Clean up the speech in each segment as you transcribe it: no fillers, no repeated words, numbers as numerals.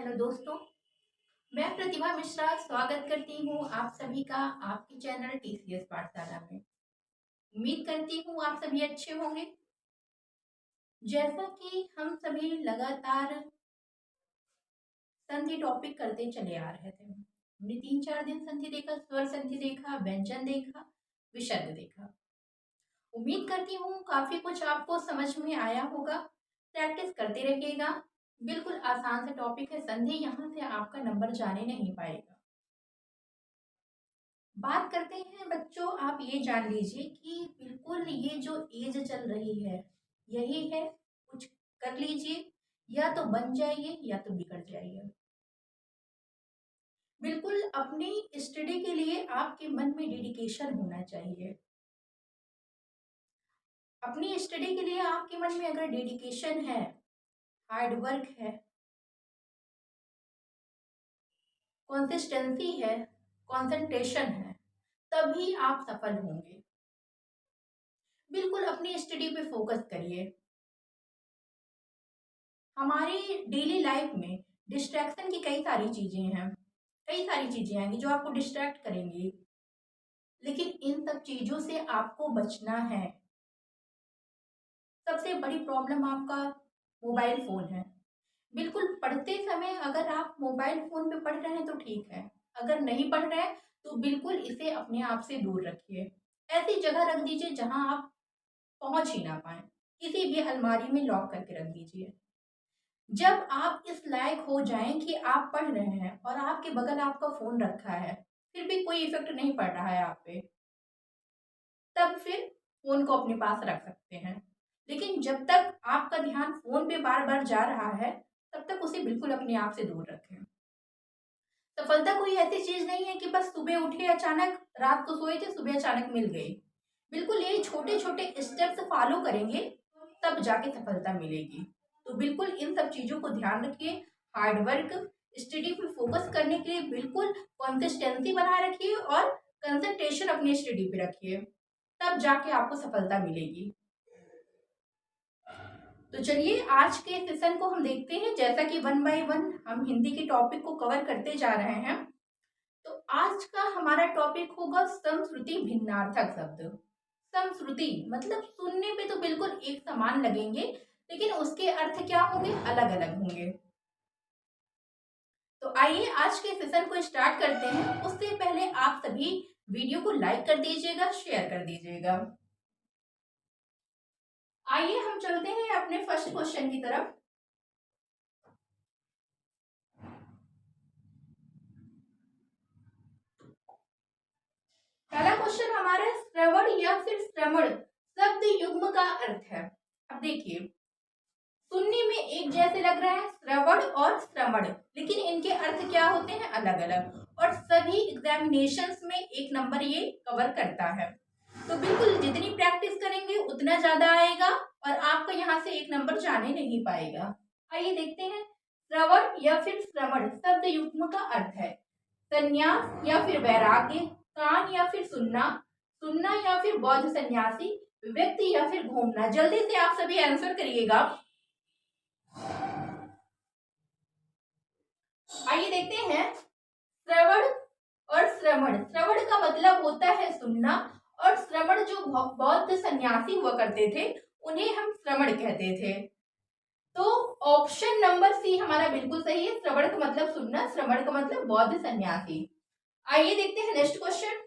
Hello दोस्तों, मैं प्रतिभा मिश्रा स्वागत करती हूँ आप सभी का आपके चैनल टीसीएस पाठशाला में। उम्मीद करती हूँ आप सभी अच्छे होंगे। जैसा कि हम सभी लगातार संधि टॉपिक करते चले आ रहे थे, हमने 3-4 दिन संधि देखा, स्वर संधि देखा, व्यंजन देखा, विसर्ग देखा। उम्मीद करती हूँ काफी कुछ आपको समझ में आया होगा। प्रैक्टिस करते रहिएगा। बिल्कुल आसान से टॉपिक है संधि, यहाँ से आपका नंबर जाने नहीं पाएगा। बात करते हैं बच्चों, आप ये जान लीजिए कि बिल्कुल ये जो एज चल रही है यही है। कुछ कर लीजिए, या तो बन जाइए या तो बिगड़ जाइए। बिल्कुल अपनी स्टडी के लिए आपके मन में डेडिकेशन होना चाहिए। अपनी स्टडी के लिए आपके मन में अगर डेडिकेशन है, हार्ड वर्क है, कंसिस्टेंसी है, कंसंट्रेशन है, तभी आप सफल होंगे। बिल्कुल अपनी स्टडी पे फोकस करिए। हमारी डेली लाइफ में डिस्ट्रैक्शन की कई सारी चीजें हैं, कई सारी चीजें आएंगी जो आपको डिस्ट्रैक्ट करेंगी, लेकिन इन सब चीजों से आपको बचना है। सबसे बड़ी प्रॉब्लम आपका मोबाइल फोन है। बिल्कुल पढ़ते समय अगर आप मोबाइल फोन पे पढ़ रहे हैं तो ठीक है, अगर नहीं पढ़ रहे हैं तो बिल्कुल इसे अपने आप से दूर रखिए। ऐसी जगह रख दीजिए जहां आप पहुंच ही ना पाए, किसी भी अलमारी में लॉक करके रख दीजिए। जब आप इस लायक हो जाएं कि आप पढ़ रहे हैं और आपके बगल आपका फोन रखा है, फिर भी कोई इफेक्ट नहीं पड़ रहा है आप पे, तब फिर फोन को अपने पास रख सकते हैं। लेकिन जब तक आपका ध्यान फोन पे बार बार जा रहा है, तब तक उसे बिल्कुल अपने आप से दूर रखें। सफलता कोई ऐसी चीज नहीं है कि बस सुबह उठे अचानक, रात को सोए थे सुबह अचानक मिल गई। बिल्कुल यही छोटे छोटे स्टेप्स फॉलो करेंगे तब जाके सफलता मिलेगी। तो बिल्कुल इन सब चीजों को ध्यान रखिए। हार्ड वर्क, स्टडी पे फोकस करने के लिए बिल्कुल कंसिस्टेंसी बनाए रखिए और कंसंट्रेशन अपनी स्टडी पे रखिए, तब जाके आपको सफलता मिलेगी। तो चलिए आज के सेशन को हम देखते हैं। जैसा कि 1 बाय 1 हम हिंदी के टॉपिक को कवर करते जा रहे हैं, तो आज का हमारा टॉपिक होगा समश्रुति भिन्नार्थक शब्द। समश्रुति मतलब सुनने पे तो बिल्कुल एक समान लगेंगे, लेकिन उसके अर्थ क्या होंगे, अलग अलग होंगे। तो आइए आज के सेशन को स्टार्ट करते हैं। उससे पहले आप सभी वीडियो को लाइक कर दीजिएगा, शेयर कर दीजिएगा। आइए हम चलते हैं अपने फर्स्ट क्वेश्चन की तरफ। पहला क्वेश्चन हमारा श्रवण या फिर श्रमण शब्द युग्म का अर्थ है। अब देखिए, सुनने में एक जैसे लग रहा है श्रवण और श्रमण, लेकिन इनके अर्थ क्या होते हैं, अलग अलग। और सभी एग्जामिनेशंस में एक नंबर ये कवर करता है। तो बिल्कुल जितनी प्रैक्टिस करेंगे उतना ज्यादा आएगा और आपका यहाँ से एक नंबर जाने नहीं पाएगा। आइए देखते हैं। श्रवण या फिर श्रमण शब्द युग्म का अर्थ है संन्यास या फिर वैराग्य, कान या फिर सुनना, सुनना या फिर बौद्ध सन्यासी, व्यक्ति या फिर घूमना। जल्दी से आप सभी आंसर करिएगा। आइए देखते हैं। श्रवण और श्रमण, श्रवण का मतलब होता है सुनना, और श्रमण जो बौद्ध सन्यासी हुआ करते थे उन्हें हम श्रमण कहते थे। तो ऑप्शन नंबर सी हमारा बिल्कुल सही है। श्रवण का मतलब सुनना, श्रमण का मतलब बौद्ध सन्यासी। आइए देखते हैं नेक्स्ट क्वेश्चन।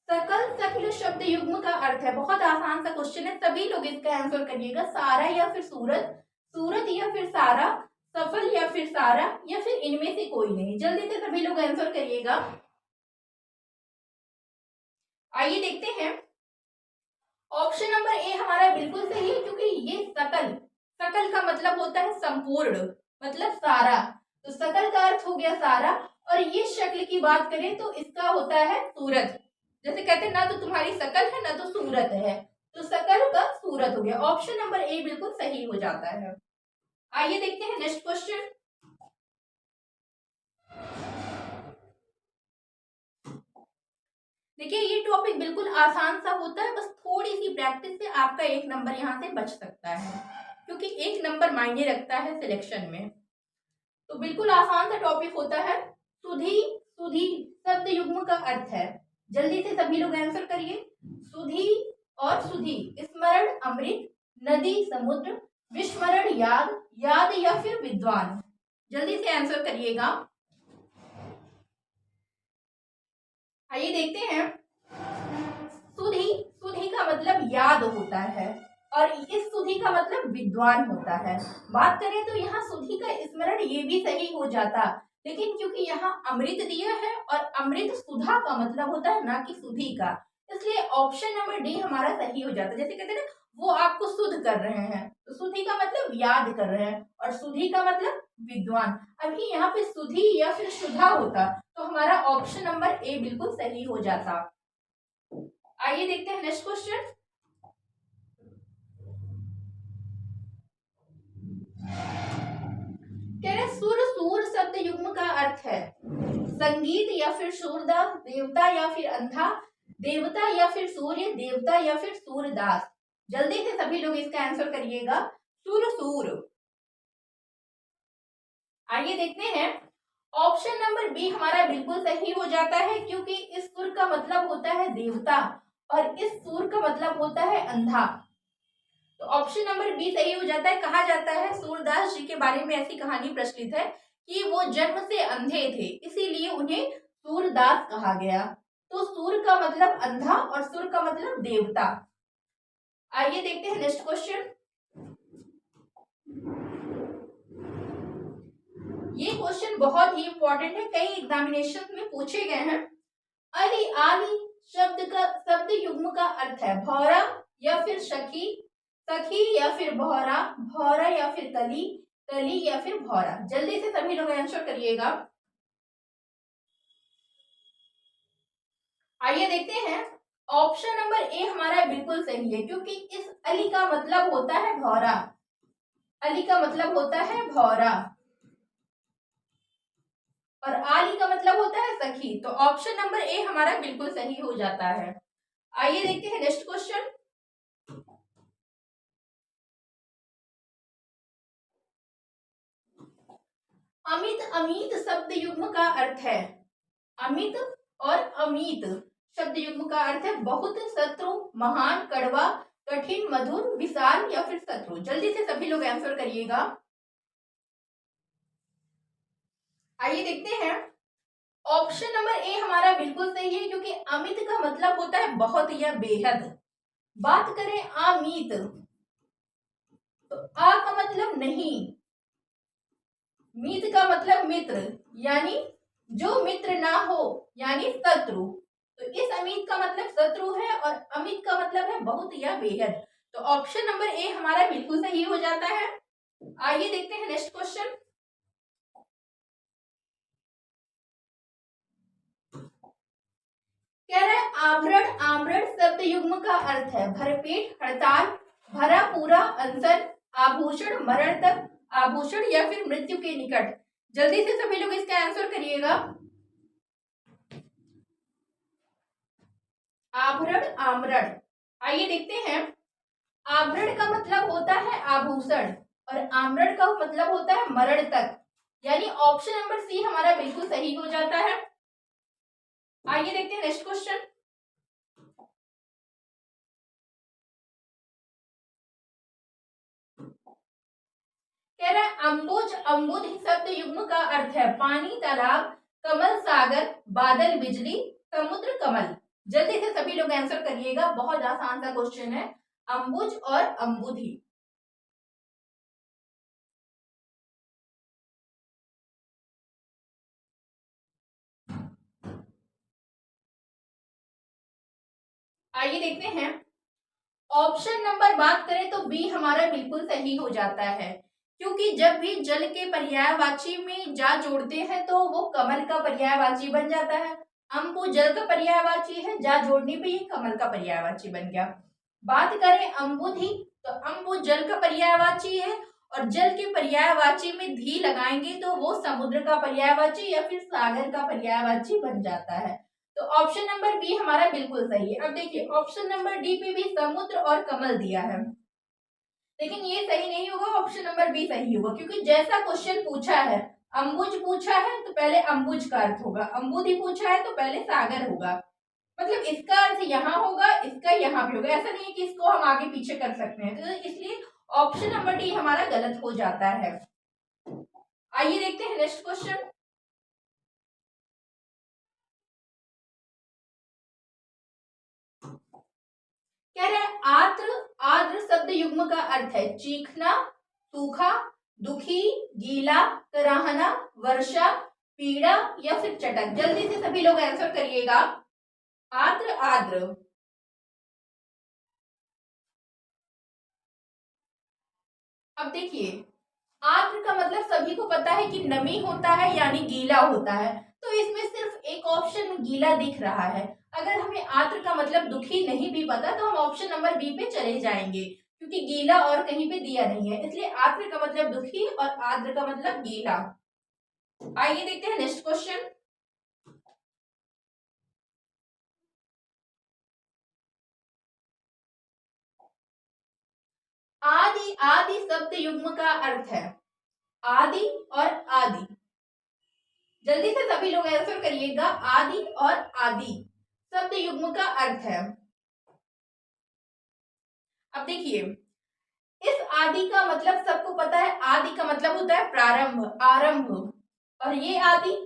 सकल सकल शब्द युग्म का अर्थ है। बहुत आसान सा क्वेश्चन है, सभी लोग इसका आंसर करिएगा। सारा या फिर सूरत, सूरत या फिर सारा, सफल या फिर सारा, या फिर इनमें से कोई नहीं। जल्दी से सभी लोग आंसर करिएगा। आइए देखते हैं। ऑप्शन नंबर ए हमारा बिल्कुल सही है, क्योंकि ये सकल, सकल का मतलब होता है संपूर्ण, मतलब सारा। तो सकल का अर्थ हो गया सारा, और ये शक्ल की बात करें तो इसका होता है सूरत। जैसे कहते हैं ना तो तुम्हारी सकल है ना तो सूरत है, तो सकल का सूरत हो गया। ऑप्शन नंबर ए बिल्कुल सही हो जाता है। आइए देखते हैं नेक्स्ट क्वेश्चन। देखिए ये टॉपिक बिल्कुल आसान सा होता है, बस थोड़ी सी प्रैक्टिस से आपका 1 नंबर यहाँ से बच सकता है, क्योंकि 1 नंबर मायने रखता है सिलेक्शन में। तो बिल्कुल आसान सा टॉपिक होता है। सुधी, सुधी शब्द युग्म का अर्थ है। जल्दी से सभी लोग आंसर करिए। सुधी और सुधी, स्मरण अमृत, नदी समुद्र, विस्मरण याद, याद या फिर विद्वान। जल्दी से आंसर करिएगा। आइए देखते हैं। सुधी, सुधी का मतलब याद होता है और इस सुधी का मतलब विद्वान होता है। बात करें तो यहाँ सुधी का स्मरण ये भी सही हो जाता, लेकिन क्योंकि यहाँ अमृत दिया है और अमृत सुधा का मतलब होता है, ना कि सुधी का, इसलिए ऑप्शन नंबर डी हमारा सही हो जाता है। जैसे कहते हैं ना, वो आपको शुद्ध कर रहे हैं, तो सुधी का मतलब याद कर रहे हैं और सुधी का मतलब विद्वान। अभी यहाँ पे सुधी या फिर सुधा होता तो हमारा ऑप्शन नंबर ए बिल्कुल सही हो जाता। आइए देखते हैं नेक्स्ट क्वेश्चन। कह रहे सुर, सूर शब्द युग्म का अर्थ है संगीत या फिर सूरदास, देवता या फिर अंधा, देवता या फिर सूर्य, देवता या फिर सूरदास। जल्दी से सभी लोग इसका आंसर करिएगा। सुर, सूर। आइए देखते हैं। ऑप्शन नंबर बी हमारा बिल्कुल सही हो जाता है, क्योंकि इस सुर का मतलब होता है देवता और इस सूर का मतलब होता है अंधा। तो ऑप्शन नंबर बी सही हो जाता है। कहा जाता है सूरदास जी के बारे में ऐसी कहानी प्रचलित है कि वो जन्म से अंधे थे, इसीलिए उन्हें सूरदास कहा गया। तो सूर का मतलब अंधा और सुर का मतलब देवता। आइए देखते हैं नेक्स्ट क्वेश्चन। ये क्वेश्चन बहुत ही इंपॉर्टेंट है, कई एग्जामिनेशन में पूछे गए हैं। अली, आली शब्द युग्म का अर्थ है भौरा या फिर सखी, सखी या फिर भौरा, भौरा या फिर कली, कली या फिर भौरा। जल्दी से सभी लोग आंसर करिएगा। आइए देखते हैं। ऑप्शन नंबर ए हमारा बिल्कुल सही है, क्योंकि इस अली का मतलब होता है भौरा, अली का मतलब होता है भौरा और आली का मतलब होता है सखी। तो ऑप्शन नंबर ए हमारा बिल्कुल सही हो जाता है। आइए देखते हैं नेक्स्ट क्वेश्चन। अमित, अमित शब्द युग्म का अर्थ है अमित और अमित शब्द युग्म का अर्थ है बहुत, शत्रु, महान, कड़वा, कठिन, मधुर, विशाल या फिर शत्रु। जल्दी से सभी लोग आंसर करिएगा। आइए देखते हैं। ऑप्शन नंबर ए हमारा बिल्कुल सही है, क्योंकि अमित का मतलब होता है बहुत या बेहद। बात करें अमित, तो आ का मतलब नहीं, मीत का मतलब मित्र, यानी जो मित्र ना हो, यानी शत्रु। तो इस अमित का मतलब शत्रु है और अमित का मतलब है बहुत या बेहद। तो ऑप्शन नंबर ए हमारा बिल्कुल सही हो जाता है। आइए देखते हैं नेक्स्ट क्वेश्चन। कह रहा है आभरण, आभरण शब्द युग्म का अर्थ है भरपेट, हड़ताल, भरा पूरा, अंतर, आभूषण, मरण तक, आभूषण या फिर मृत्यु के निकट। जल्दी से सभी लोग इसका आंसर करिएगा। आभरण, आमरण। आइए देखते हैं। आभरण का मतलब होता है आभूषण और आमरण का मतलब होता है मरण तक, यानी ऑप्शन नंबर सी हमारा बिल्कुल सही हो जाता है। आइए देखते हैं नेक्स्ट क्वेश्चन। कह रहा है अम्बुज, अम्बुज शब्द युग्म का अर्थ है पानी, तालाब, कमल, सागर, बादल, बिजली, समुद्र, कमल। जल्दी से सभी लोग आंसर करिएगा, बहुत आसान सा क्वेश्चन है। अम्बुज और अम्बुधि। आइए देखते हैं। ऑप्शन नंबर बात करें तो बी हमारा बिल्कुल सही हो जाता है, क्योंकि जब भी जल के पर्यायवाची में जा जोड़ते हैं तो वो कमल का पर्यायवाची बन जाता है। अम्बु जल का पर्यायवाची है, जा जोड़ने पे ये कमल का पर्यायवाची बन गया। बात करें अम्बुधि, तो अम्बु जल का पर्यायवाची है और जल के पर्यायवाची में धी लगाएंगे तो वो समुद्र का पर्यायवाची या फिर सागर का पर्यायवाची बन जाता है। तो तो ऑप्शन नंबर बी हमारा बिल्कुल सही है। अब देखिए ऑप्शन नंबर डी पे भी समुद्र और कमल दिया है, लेकिन ये सही नहीं होगा, ऑप्शन नंबर बी सही होगा, क्योंकि जैसा क्वेश्चन पूछा है, अम्बुज पूछा है तो पहले अम्बुज का अर्थ होगा, अम्बुदी पूछा है तो पहले सागर होगा, मतलब इसका अर्थ यहाँ होगा, इसका यहाँ पे होगा, ऐसा नहीं है कि इसको हम आगे पीछे कर सकते हैं, तो इसलिए ऑप्शन नंबर डी हमारा गलत हो जाता है। आइए देखते हैं नेक्स्ट क्वेश्चन। कह रहे हैं आर्द्र, आर्द्र शब्द युग्म का अर्थ है चीखना, सूखा, दुखी, गीला, कराहना, वर्षा, पीड़ा या फिर चटक। जल्दी से सभी लोग आंसर करिएगा। आर्द्र, आर्द्र। अब देखिए आर्द्र का मतलब सभी को पता है कि नमी होता है यानी गीला होता है, तो इसमें सिर्फ एक ऑप्शन गीला दिख रहा है। अगर हमें आर्द्र का मतलब दुखी नहीं भी पता तो हम ऑप्शन नंबर बी पे चले जाएंगे, क्योंकि गीला और कहीं पे दिया नहीं है, इसलिए आर्द्र का मतलब दुखी और आर्द्र का मतलब गीला। आइए देखते हैं नेक्स्ट क्वेश्चन। आदि, आदि शब्द युग्म का अर्थ है आदि और आदि। जल्दी से सभी लोग आंसर करिएगा। आदि और आदि शब्द युग्म का अर्थ है। अब देखिए इस आदि का मतलब सबको पता है, आदि का मतलब होता है प्रारंभ, आरंभ, और ये आदि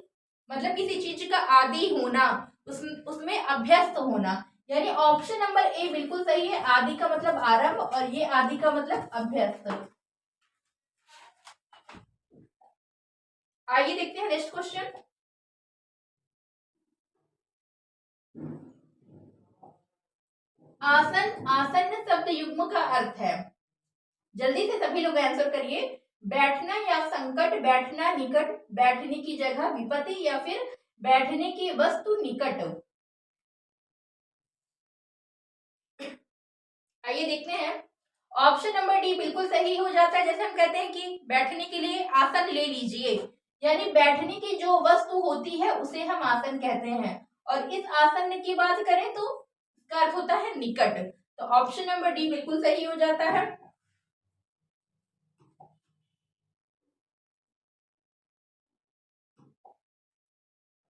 मतलब किसी चीज का आदि होना, उसमें अभ्यस्त होना, यानी ऑप्शन नंबर ए बिल्कुल सही है। आदि का मतलब आरंभ और ये आदि का मतलब अभ्यस्त। आइए देखते हैं नेक्स्ट क्वेश्चन। आसन, आसन्न शब्द युग्म का अर्थ है, जल्दी से सभी लोग आंसर करिए। बैठना या संकट, बैठना निकट, बैठने की जगह, विपत्ति या फिर बैठने की वस्तु निकट। आइए देखते हैं। ऑप्शन नंबर डी बिल्कुल सही हो जाता है। जैसे हम कहते हैं कि बैठने के लिए आसन ले लीजिए, यानी बैठने की जो वस्तु होती है उसे हम आसन कहते हैं, और इस आसन की बात करें तो इसका अर्थ होता है निकट, तो ऑप्शन नंबर डी बिल्कुल सही हो जाता है।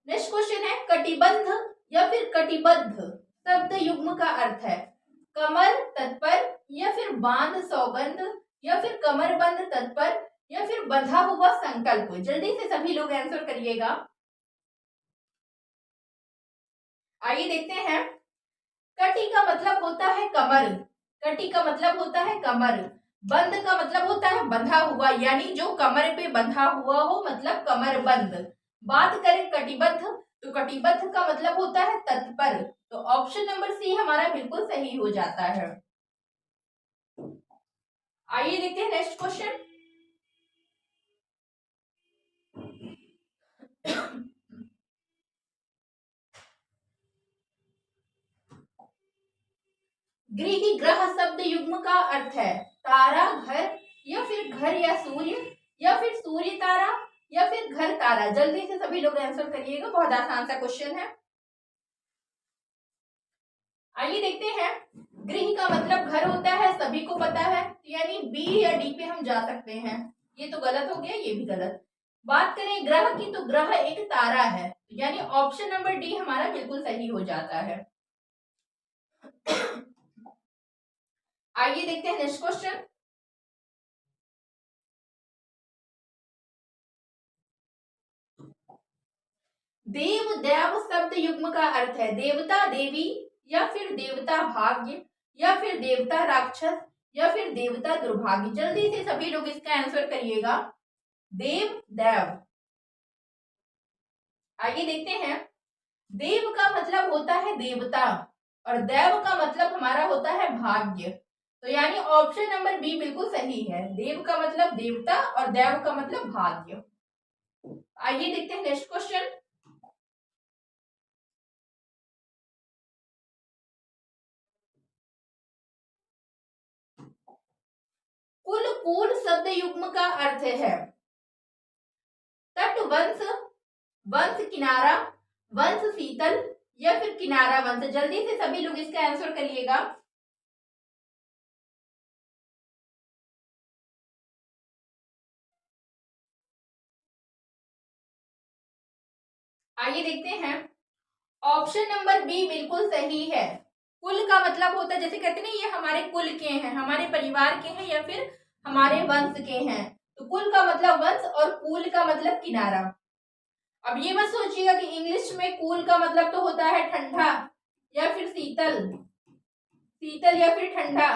नेक्स्ट क्वेश्चन है कटिबंध या फिर कटिबद्ध शब्द युग्म का अर्थ है कमर, तत्पर या फिर बांध, सौगंध या फिर कमरबंद, तत्पर या फिर बंधा हुआ संकल्प। जल्दी से सभी लोग आंसर करिएगा। आइए देखते हैं। कटी का मतलब होता है कमर, कटी का मतलब होता है कमर, बंद का मतलब होता है बंधा हुआ, यानी जो कमर पे बंधा हुआ हो, मतलब कमरबंद। बात करें कटिबद्ध तो कटिबद्ध का मतलब होता है तत्पर, तो ऑप्शन नंबर सी हमारा बिल्कुल सही हो जाता है। आइए देखते हैं नेक्स्ट क्वेश्चन। गृह, ग्रह शब्द युग्म का अर्थ है तारा, घर या फिर घर या सूर्य या फिर सूर्य तारा या फिर घर तारा। जल्दी से सभी लोग आंसर करिएगा, बहुत आसान सा क्वेश्चन है। आइए देखते हैं। गृह का मतलब घर होता है, सभी को पता है, यानी बी या डी पे हम जा सकते हैं। ये तो गलत हो गया, ये भी गलत। बात करें ग्रह की तो ग्रह एक तारा है, यानी ऑप्शन नंबर डी हमारा बिल्कुल सही हो जाता है। आइए देखते हैं नेक्स्ट क्वेश्चन। देव, देव शब्द युग्म का अर्थ है देवता, देवी या फिर देवता भाग्य या फिर देवता राक्षस या फिर देवता दुर्भाग्य। जल्दी से सभी लोग इसका आंसर करिएगा। देव, देव। आइए देखते हैं। देव का मतलब होता है देवता और देव का मतलब हमारा होता है भाग्य, तो यानी ऑप्शन नंबर बी बिल्कुल सही है। देव का मतलब देवता और देव का मतलब भाग्य। आइए देखते हैं नेक्स्ट क्वेश्चन। कुल, कूल शब्द युग्म का अर्थ है तट, वंश, वंश किनारा, वंश शीतल या फिर किनारा वंश? जल्दी से सभी लोग इसका आंसर करिएगा। आइए देखते हैं। ऑप्शन नंबर बी बिल्कुल सही है। कुल का मतलब होता है, जैसे कहते हैं ना, ये हमारे कुल के हैं, हमारे परिवार के हैं या फिर हमारे वंश के हैं। तो कुल का मतलब वंश और कूल का मतलब किनारा। अब ये मत सोचिएगा कि इंग्लिश में कूल का मतलब तो होता है ठंडा या फिर शीतल, शीतल या फिर ठंडा।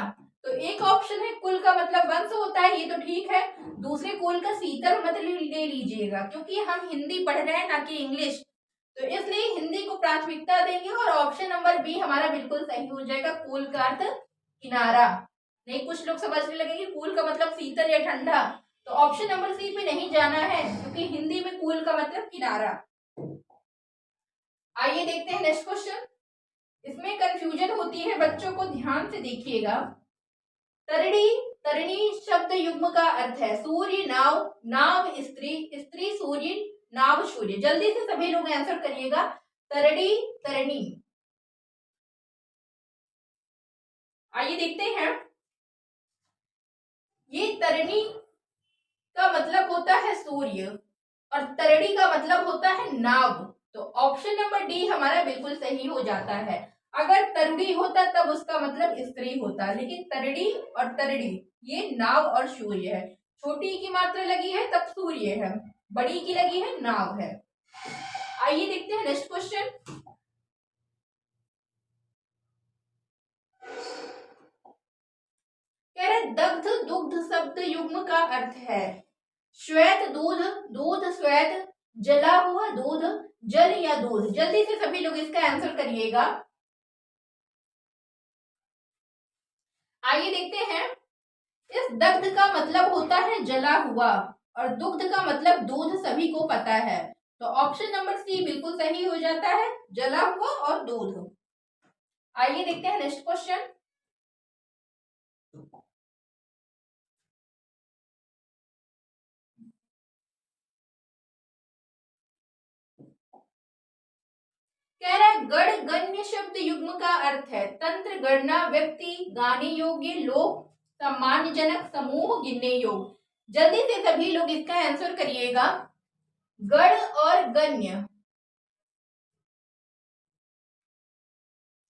तो एक ऑप्शन है कुल का मतलब वंश होता है, ये तो ठीक है। दूसरे कुल का शीतल मतलब ले लीजिएगा, क्योंकि हम हिंदी पढ़ रहे हैं ना कि इंग्लिश, तो इसलिए हिंदी को प्राथमिकता देंगे और ऑप्शन नंबर बी हमारा बिल्कुल सही हो जाएगा। कूल का अर्थ किनारा। नहीं, कुछ लोग समझने लगे कि कूल का मतलब शीतल या ठंडा, तो ऑप्शन नंबर सी पे नहीं जाना है, क्योंकि हिंदी में कूल का मतलब किनारा। आइए देखते हैं नेक्स्ट क्वेश्चन। इसमें कंफ्यूजन होती है बच्चों को, ध्यान से देखिएगा। तरणी, तरणी शब्द युग्म का अर्थ है सूर्य, नाव, नाव स्त्री, स्त्री सूर्य, नाव सूर्य। जल्दी से सभी लोग आंसर करिएगा। तरणी, तरणी। आइए देखते हैं। ये तरणी का मतलब होता है सूर्य और तरणी का मतलब होता है नाव। तो ऑप्शन नंबर डी हमारा बिल्कुल सही हो जाता है। अगर तरुणी होता तब उसका मतलब स्त्री होता, लेकिन तरणी और तरणी ये नाव और सूर्य है। छोटी की मात्रा लगी है तब सूर्य है, बड़ी की लगी है नाव है। आइए देखते हैं नेक्स्ट क्वेश्चन। कह रहे दग्ध दुग्ध शब्द युग्म का अर्थ है श्वेत दूध, दूध श्वेत, जला हुआ दूध, जल या दूध। जल्दी से सभी लोग इसका आंसर करिएगा। आइए देखते हैं। इस दग्ध का मतलब होता है जला हुआ और दुग्ध का मतलब दूध, सभी को पता है। तो ऑप्शन नंबर सी बिल्कुल सही हो जाता है, जला हुआ और दूध। आइए देखते हैं नेक्स्ट क्वेश्चन। कह रहा है गण गण्य शब्द युग्म का अर्थ है तंत्र, गणना, व्यक्ति, गाने योग्य, लोक, सम्मानजनक, समूह, गिनने योग्य। जल्दी से सभी लोग इसका आंसर करिएगा। गण और गण्य।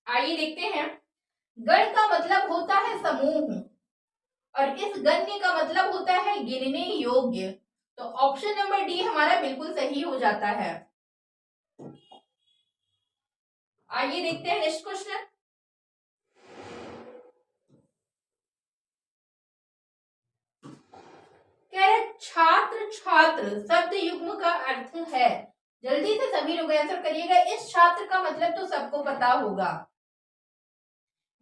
आइए देखते हैं। गण का मतलब होता है समूह और इस गण्य का मतलब होता है गिनने योग्य। तो ऑप्शन नंबर डी हमारा बिल्कुल सही हो जाता है। आइए देखते हैं नेक्स्ट क्वेश्चन। कह रहे छात्र, छात्र शब्द युग्म का अर्थ है, जल्दी से सभी लोग आंसर करिएगा। इस छात्र का मतलब तो सबको पता होगा,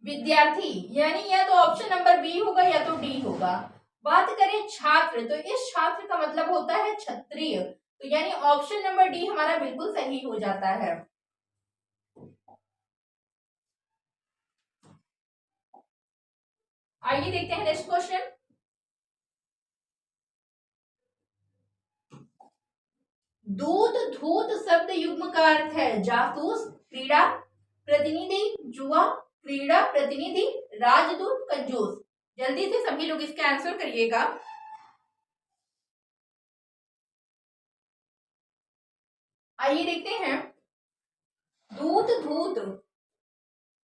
विद्यार्थी, यानी या तो ऑप्शन नंबर बी होगा या तो डी होगा। बात करें छात्र, तो इस छात्र का मतलब होता है क्षत्रिय, तो यानी ऑप्शन नंबर डी हमारा बिल्कुल सही हो जाता है। आइए देखते हैं नेक्स्ट क्वेश्चन। दूत धूत शब्द युग्म का अर्थ है जासूस, क्रीड़ा, प्रतिनिधि, जुआ, क्रीड़ा, प्रतिनिधि, राजदूत, कंजूस। जल्दी से सभी लोग इसका आंसर करिएगा। आइए देखते हैं। दूत धूत,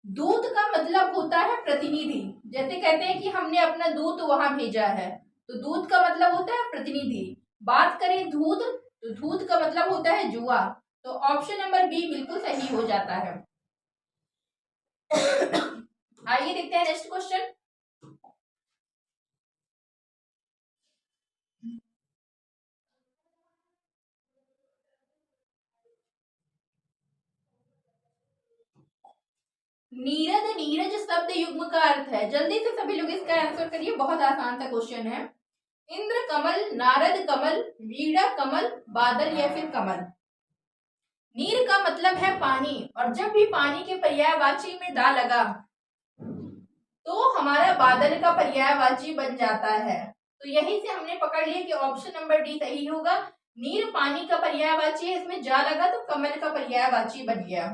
दूत का मतलब होता है प्रतिनिधि, जैसे कहते हैं कि हमने अपना दूत वहां भेजा है, तो दूत का मतलब होता है प्रतिनिधि। बात करें धूत, तो धूत का मतलब होता है जुआ, तो ऑप्शन नंबर बी बिल्कुल सही हो जाता है। आइए देखते हैं नेक्स्ट क्वेश्चन। नीरद, नीरज शब्द युग्म का अर्थ है, जल्दी से सभी लोग इसका आंसर करिए, बहुत आसान सा क्वेश्चन है। इंद्र कमल, नारद कमल, वीणा कमल, बादल या फिर कमल। नीर का मतलब है पानी और जब भी पानी के पर्यायवाची में दा लगा तो हमारा बादल का पर्यायवाची बन जाता है। तो यही से हमने पकड़ लिया कि ऑप्शन नंबर डी सही होगा। नीर पानी का पर्यायवाची है, इसमें जा लगा तो कमल का पर्यायवाची बन गया।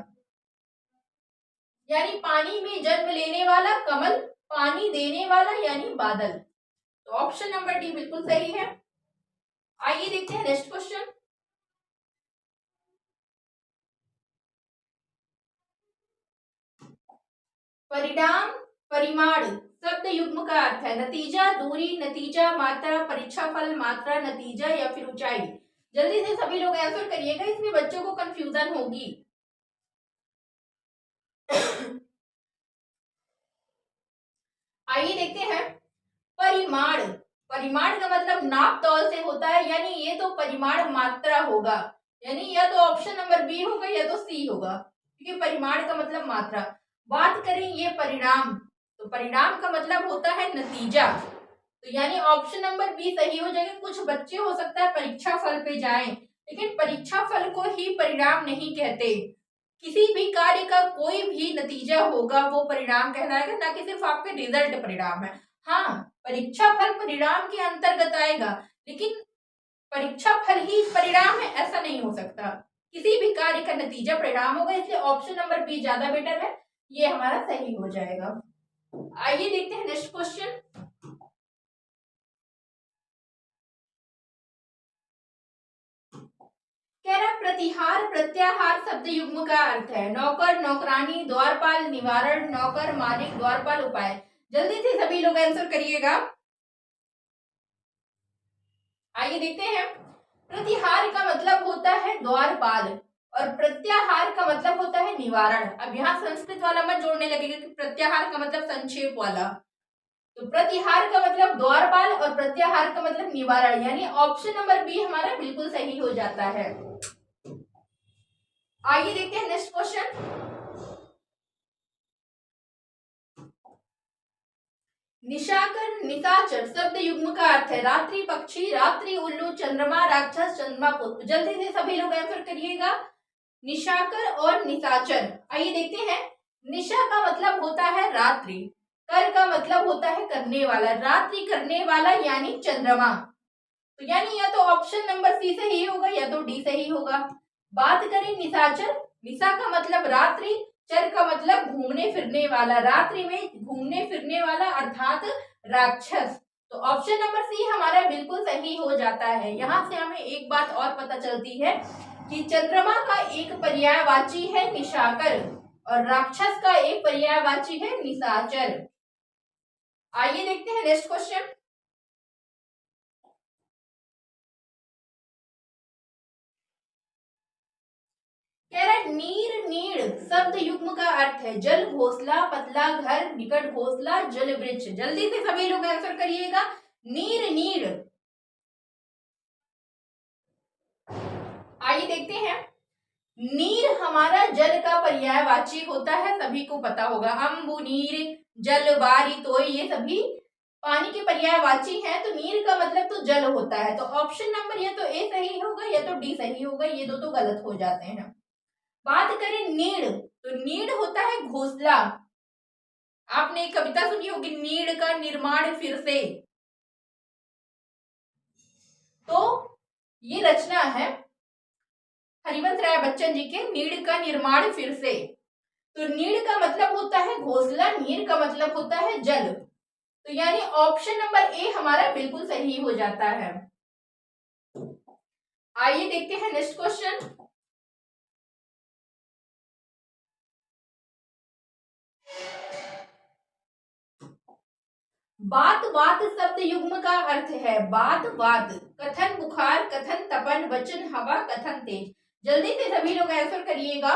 यानी पानी में जन्म लेने वाला कमल, पानी देने वाला यानी बादल। तो ऑप्शन नंबर डी बिल्कुल सही है। आइए देखते हैं नेक्स्ट क्वेश्चन। परिणाम, परिमाण शब्द युग्म का अर्थ है नतीजा, दूरी, नतीजा, मात्रा, परीक्षाफल, मात्रा, नतीजा या फिर ऊंचाई। जल्दी से सभी लोग आंसर करिएगा, इसमें बच्चों को कंफ्यूजन होगी। आइए देखते हैं। परिमाण, परिमाण का मतलब नाप तौल से होता है, यानी ये तो परिमाण मात्रा होगा, यानी या तो ऑप्शन नंबर बी होगा या तो सी होगा, क्योंकि परिमाण का मतलब मात्रा। बात करें ये परिणाम, तो परिणाम का मतलब होता है नतीजा, तो यानी ऑप्शन नंबर बी सही हो जाएगा। कुछ बच्चे हो सकता है परीक्षा फल पे जाएं, लेकिन परीक्षा फल को ही परिणाम नहीं कहते। किसी भी कार्य का कोई भी नतीजा होगा वो परिणाम कहलाएगा, ना कि सिर्फ आपके रिजल्ट परिणाम है। हाँ, परीक्षा फल परिणाम के अंतर्गत आएगा, लेकिन परीक्षा फल ही परिणाम है ऐसा नहीं हो सकता। किसी भी कार्य का नतीजा परिणाम होगा, इसलिए ऑप्शन नंबर बी ज्यादा बेटर है, ये हमारा सही हो जाएगा। आइए देखते हैं नेक्स्ट क्वेश्चन। कह रहा प्रतिहार, प्रत्याहार शब्द युग्म का अर्थ है नौकर, नौकरानी, द्वारपाल, निवारण, नौकर, मालिक, द्वारपाल, उपाय। जल्दी से सभी लोग आंसर करिएगा। आइए देखते हैं। प्रतिहार का मतलब होता है द्वारपाल और प्रत्याहार का मतलब होता है निवारण। अब यहाँ संस्कृत वाला मत जोड़ने लगेगा कि प्रत्याहार का मतलब संक्षेप वाला। तो प्रतिहार का मतलब द्वारपाल और प्रत्याहार का मतलब निवारण, यानी ऑप्शन नंबर बी हमारा बिल्कुल सही हो जाता है। आइए देखते हैं नेक्स्ट क्वेश्चन। निशाकर, निशाचर शब्द युग्म का अर्थ है रात्रि पक्षी, रात्रि उल्लू, चंद्रमा, राक्षस, चंद्रमा पुष्प। जल्दी से सभी लोग आंसर करिएगा। निशाकर और निशाचर, आइए देखते हैं। निशा का मतलब होता है रात्रि, कर का मतलब होता है करने वाला, रात्रि करने वाला यानी चंद्रमा, तो यानी या तो ऑप्शन नंबर सी सही होगा या तो डी सही होगा। बात करें निशाचर, निशा का मतलब रात्रि, चर का मतलब घूमने फिरने वाला, रात्रि में घूमने फिरने वाला अर्थात राक्षस। तो ऑप्शन नंबर सी हमारा बिल्कुल सही हो जाता है। यहाँ से हमें एक बात और पता चलती है कि चंद्रमा का एक पर्यायवाची है निशाकर और राक्षस का एक पर्यायवाची है निशाचर। आइए देखते हैं नेक्स्ट क्वेश्चन। कह रहा है नीर, नीड़ शब्द युग्म का अर्थ है जल, घोंसला, पतला घर, निकट घोंसला, जल वृक्ष। जल्दी से सभी लोग आंसर करिएगा। नीर, नीड़, आइए देखते हैं। नीर हमारा जल का पर्यायवाची होता है, सभी को पता होगा। अम्बु, नीर, जल, बारी, तोय, ये सभी पानी के पर्यायवाची हैं, तो नीर का मतलब तो जल होता है। तो ऑप्शन नंबर या तो ए सही होगा या तो डी सही होगा, ये दो तो गलत हो जाते हैं। बात करें नीड़, तो नीड़ होता है घोंसला। आपने एक कविता सुनी होगी नीड़ का निर्माण फिर से, तो ये रचना है हरिवंश राय बच्चन जी के नीड़ का निर्माण फिर से। तो नीड़ का मतलब होता है घोंसला, नीर का मतलब होता है जल, तो यानी ऑप्शन नंबर ए हमारा बिल्कुल सही हो जाता है। आइए देखते हैं नेक्स्ट क्वेश्चन। बात, बात शब्द युग्म का अर्थ है बात, बात, कथन, बुखार, कथन, तपन, वचन, हवा, कथन, तेज। जल्दी से सभी लोग आंसर करिएगा।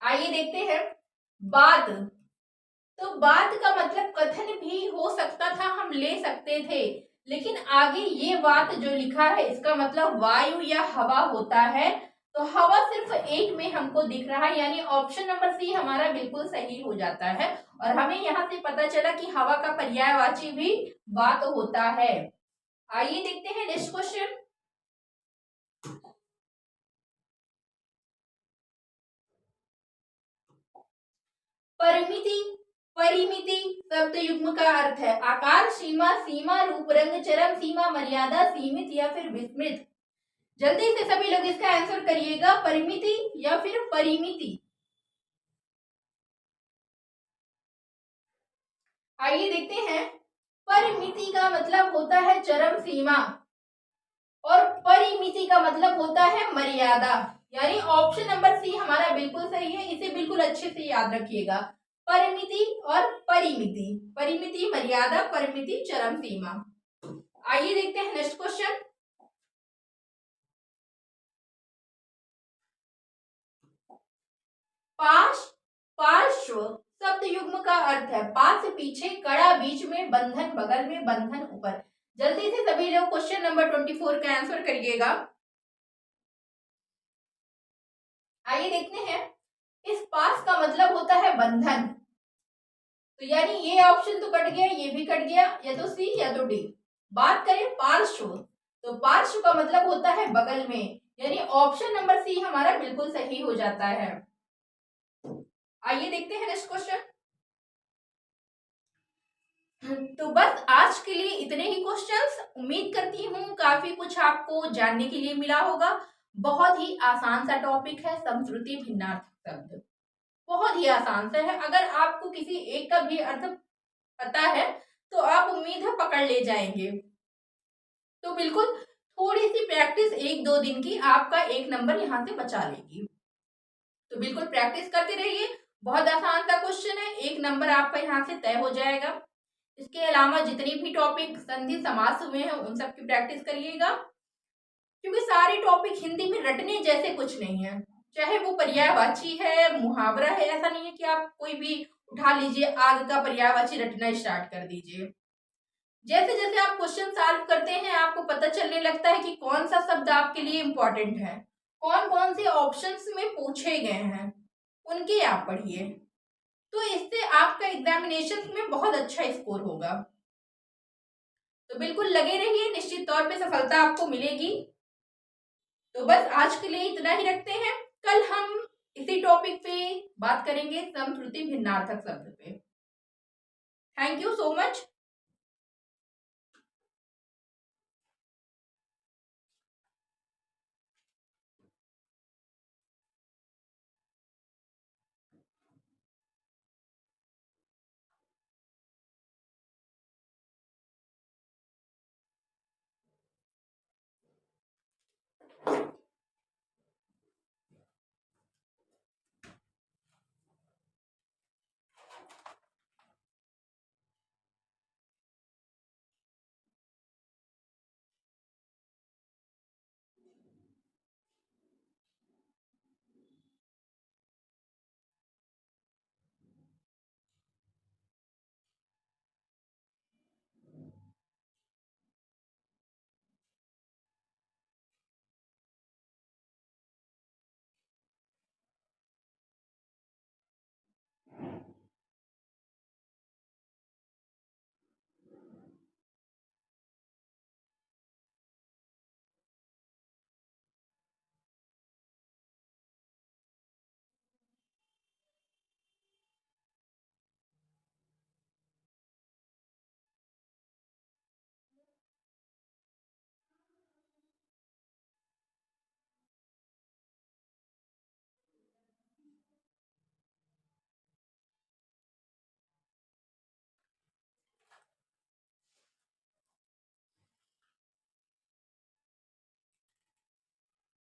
आइए देखते हैं। बात, तो बात का मतलब कथन भी हो सकता था, हम ले सकते थे, लेकिन आगे ये बात जो लिखा है इसका मतलब वायु या हवा होता है, तो हवा सिर्फ एक में हमको दिख रहा है, यानी ऑप्शन नंबर सी हमारा बिल्कुल सही हो जाता है। और हमें यहाँ से पता चला कि हवा का पर्यायवाची भी बात होता है। आइए देखते हैं नेक्स्ट क्वेश्चन। परिमिति, परिमिति शब्द युग्म का अर्थ है आकार, सीमा, सीमा, रूप, रंग, चरम सीमा, मर्यादा, सीमित या फिर विस्मृत। जल्दी से सभी लोग इसका आंसर करिएगा, परिमिति या फिर परिमिति। आइए देखते हैं, परिमिति का मतलब होता है चरम सीमा और परिमिति का मतलब होता है मर्यादा। यानी ऑप्शन नंबर सी हमारा बिल्कुल सही है, इसे बिल्कुल अच्छे से याद रखिएगा। परिमिति और परिमिति, परिमिति मर्यादा, परिमिति चरम सीमा। आइए देखते हैं नेक्स्ट क्वेश्चन। पार्श्व शब्द युग्म का अर्थ है पास पीछे, कड़ा बीच में, बंधन बगल में, बंधन ऊपर। जल्दी से सभी लोग क्वेश्चन नंबर 24 का आंसर करिएगा। आइए देखते हैं, इस पास का मतलब होता है बंधन, तो यानी ये ऑप्शन तो कट गया, ये भी कट गया, या तो सी या तो डी। बात करें पार्श्व, तो पार्श्व का मतलब होता है बगल में, यानी ऑप्शन नंबर सी हमारा बिल्कुल सही हो जाता है। आइए देखते हैं नेक्स्ट क्वेश्चन। तो बस आज के लिए इतने ही क्वेश्चंस। उम्मीद करती हूँ काफी कुछ आपको जानने के लिए मिला होगा। बहुत ही आसान सा टॉपिक है समश्रुति भिन्नार्थक शब्द, बहुत ही आसान सा है। अगर आपको किसी एक का भी अर्थ पता है तो आप उम्मीद है पकड़ ले जाएंगे। तो बिल्कुल थोड़ी सी प्रैक्टिस 1-2 दिन की आपका 1 नंबर यहाँ से बचा लेगी। तो बिल्कुल प्रैक्टिस करते रहिए, बहुत आसान सा क्वेश्चन है, 1 नंबर आपका यहाँ से तय हो जाएगा। इसके अलावा जितनी भी टॉपिक संधि समास हुए हैं उन सब की प्रैक्टिस करिएगा, क्योंकि सारे टॉपिक हिंदी में रटने जैसे कुछ नहीं है। चाहे वो पर्यायवाची है, मुहावरा है, ऐसा नहीं है कि आप कोई भी उठा लीजिए आग का पर्यायवाची रटना स्टार्ट कर दीजिए। जैसे जैसे आप क्वेश्चन सॉल्व करते हैं आपको पता चलने लगता है कि कौन सा शब्द आपके लिए इम्पोर्टेंट है, कौन कौन से ऑप्शंस में पूछे गए हैं, उनके आप पढ़िए। तो इससे आपका एग्जामिनेशन में बहुत अच्छा स्कोर होगा। तो बिल्कुल लगे रहिए, निश्चित तौर पे सफलता आपको मिलेगी। तो बस आज के लिए इतना ही रखते हैं, कल हम इसी टॉपिक पे बात करेंगे समश्रुति भिन्नार्थक शब्द पे। Thank you so much.